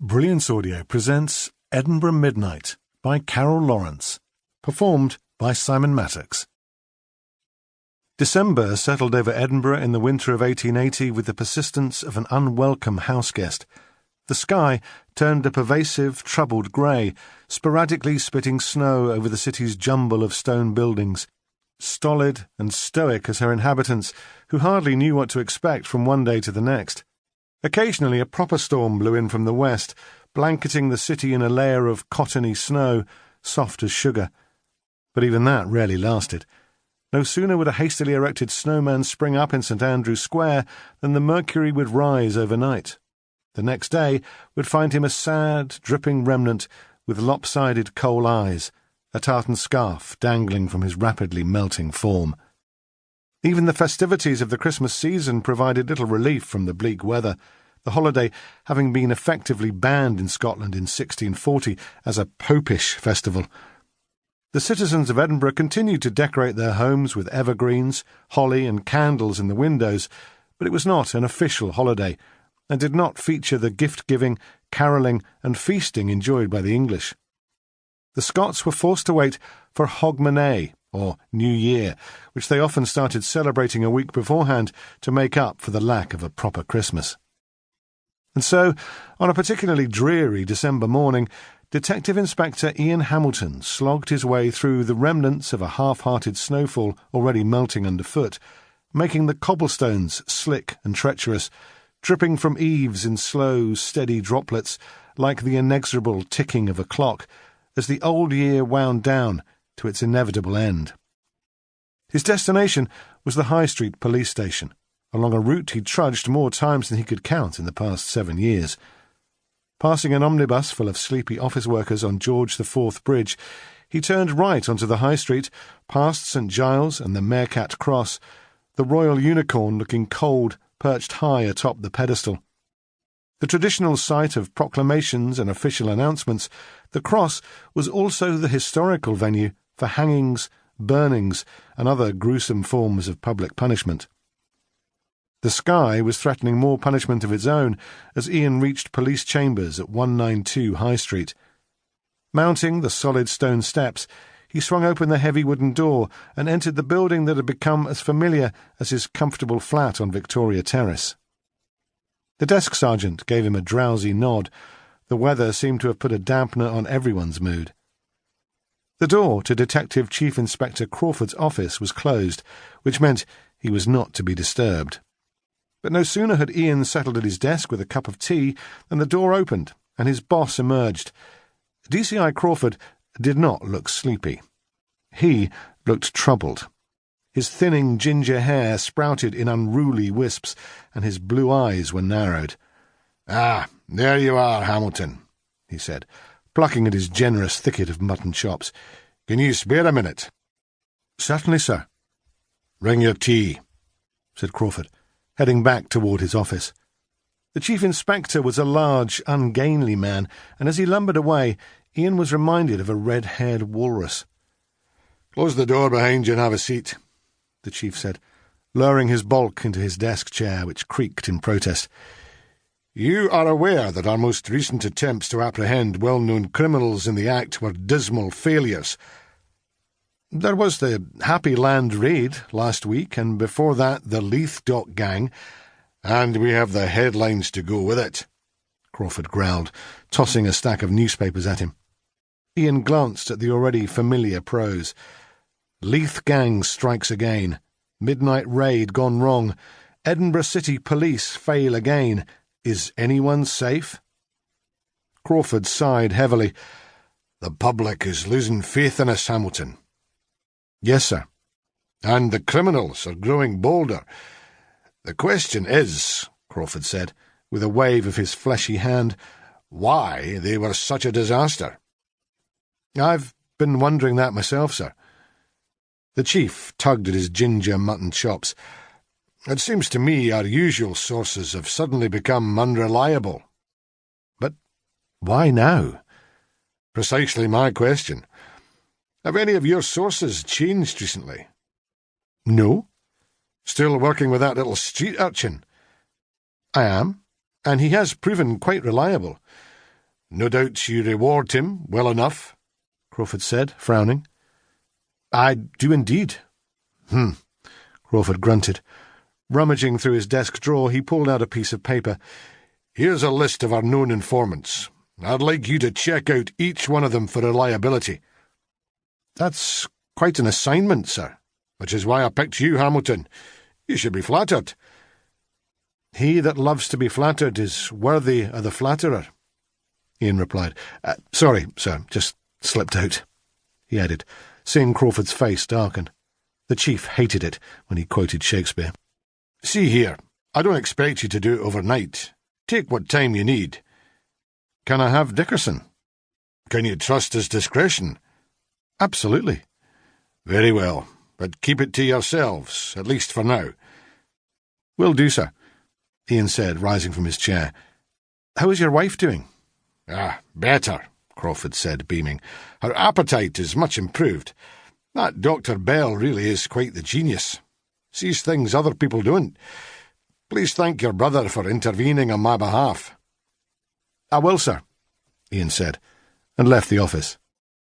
Brilliance Audio presents Edinburgh Midnight by Carole Lawrence, performed by Simon Mattox. December settled over Edinburgh in the winter of 1880 with the persistence of an unwelcome houseguest. The sky turned a pervasive, troubled grey, sporadically spitting snow over the city's jumble of stone buildings, stolid and stoic as her inhabitants, who hardly knew what to expect from one day to the next. Occasionally a proper storm blew in from the west, blanketing the city in a layer of cottony snow, soft as sugar. But even that rarely lasted. No sooner would a hastily erected snowman spring up in St. Andrew's Square than the mercury would rise overnight. The next day would find him a sad, dripping remnant with lopsided coal eyes, a tartan scarf dangling from his rapidly melting form. Even the festivities of the Christmas season provided little relief from the bleak weather, the holiday having been effectively banned in Scotland in 1640 as a popish festival. The citizens of Edinburgh continued to decorate their homes with evergreens, holly and candles in the windows, but it was not an official holiday, and did not feature the gift-giving, carolling and feasting enjoyed by the English. The Scots were forced to wait for Hogmanay, or New Year, which they often started celebrating a week beforehand to make up for the lack of a proper Christmas. And so, on a particularly dreary December morning, Detective Inspector Ian Hamilton slogged his way through the remnants of a half-hearted snowfall already melting underfoot, making the cobblestones slick and treacherous, dripping from eaves in slow, steady droplets like the inexorable ticking of a clock, as the old year wound down to its inevitable end. His destination was the High Street police station, along a route he'd trudged more times than he could count in the past 7 years. Passing an omnibus full of sleepy office workers on George IV Bridge, he turned right onto the High Street, past St. Giles and the Mercat Cross, the royal unicorn looking cold, perched high atop the pedestal. The traditional site of proclamations and official announcements, the cross was also the historical venue for hangings, burnings, and other gruesome forms of public punishment. The sky was threatening more punishment of its own as Ian reached police chambers at 192 High Street. Mounting the solid stone steps, he swung open the heavy wooden door and entered the building that had become as familiar as his comfortable flat on Victoria Terrace. The desk sergeant gave him a drowsy nod. The weather seemed to have put a dampener on everyone's mood. The door to Detective Chief Inspector Crawford's office was closed, which meant he was not to be disturbed. But no sooner had Ian settled at his desk with a cup of tea than the door opened, and his boss emerged. DCI Crawford did not look sleepy. He looked troubled. His thinning ginger hair sprouted in unruly wisps, and his blue eyes were narrowed. "Ah, there you are, Hamilton," he said, plucking at his generous thicket of mutton chops. "Can you spare a minute?" "Certainly, sir." "Bring your tea," said Crawford, heading back toward his office. The chief inspector was a large, ungainly man, and as he lumbered away, Ian was reminded of a red-haired walrus. "Close the door behind you and have a seat," the chief said, lowering his bulk into his desk chair, which creaked in protest. "You are aware that our most recent attempts to apprehend well-known criminals in the act were dismal failures. There was the Happy Land raid last week, and before that the Leith Dock gang, and we have the headlines to go with it," Crawford growled, tossing a stack of newspapers at him. Ian glanced at the already familiar prose. Leith gang strikes again. Midnight raid gone wrong. Edinburgh City Police fail again. Is anyone safe? Crawford sighed heavily. "The public is losing faith in us, Hamilton." "Yes, sir." "And the criminals are growing bolder. The question is," Crawford said, with a wave of his fleshy hand, "why they were such a disaster." "I've been wondering that myself, sir." The chief tugged at his ginger mutton chops. "It seems to me our usual sources have suddenly become unreliable." "But why now?" "Precisely my question. Have any of your sources changed recently?" "No." "Still working with that little street urchin?" "I am, and he has proven quite reliable. No doubt you reward him well enough, Crawford said, frowning. I do indeed. Crawford grunted. Rummaging through his desk drawer, he pulled out a piece of paper. Here's a list of our known informants. I'd like you to check out each one of them for reliability. That's quite an assignment, sir. Which is why I picked you, Hamilton. You should be flattered. He that loves to be flattered is worthy of the flatterer, Ian replied. Sorry, sir, just slipped out, he added, seeing Crawford's face darken. The chief hated it when he quoted Shakespeare. See here, I don't expect you to do it overnight. Take what time you need. Can I have Dickerson? Can you trust his discretion? Absolutely. Very well, but keep it to yourselves, at least for now. Will do, sir, Ian said, rising from his chair. How is your wife doing? Better, Crawford said, beaming. Her appetite is much improved. That Dr. Bell really is quite the genius. Sees things other people don't. Please thank your brother for intervening on my behalf. I will, sir, Ian said, and left the office.